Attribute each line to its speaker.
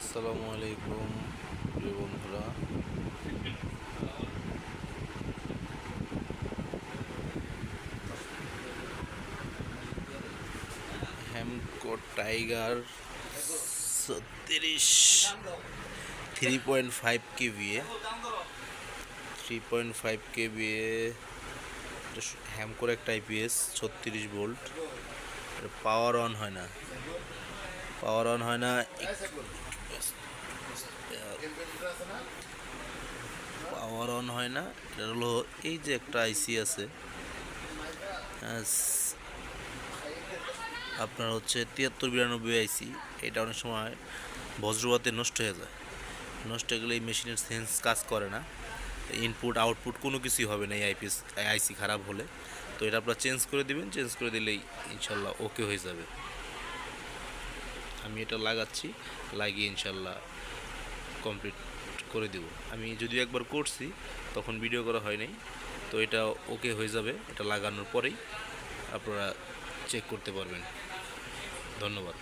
Speaker 1: আসসালামু আলাইকুম প্রিয় বন্ধুরা। হ্যামকো টাইগার 36 3.5 কেভিএ হ্যামকোর একটা আইপিএস 36 ভোল্ট। পাওয়ার অন হয় না পাওয়ার অন হয় না। এটা হলো এই যে একটা আইসি আছে, আপনার হচ্ছে 7392 আইসি। এটা অনেক সময় বজ্রপাতে নষ্ট হয়ে যায়। নষ্ট হয়ে গেলে এই মেশিনের সেন্স কাজ করে না, ইনপুট আউটপুট কোনো কিছুই হবে না এই আইসি খারাপ হলে। তো এটা আপনারা চেঞ্জ করে দিবেন, চেঞ্জ করে দিলেই ইনশাল্লাহ ওকে হয়ে যাবে। আমি এটা লাগাচ্ছি, লাগিয়ে ইনশাল্লাহ কমপ্লিট করে দেব। আমি যদিও একবার করছি, তখন ভিডিও করা হয় নাই। তো এটা ওকে হয়ে যাবে, এটা লাগানোর পরেই আপনারা চেক করতে পারবেন। ধন্যবাদ।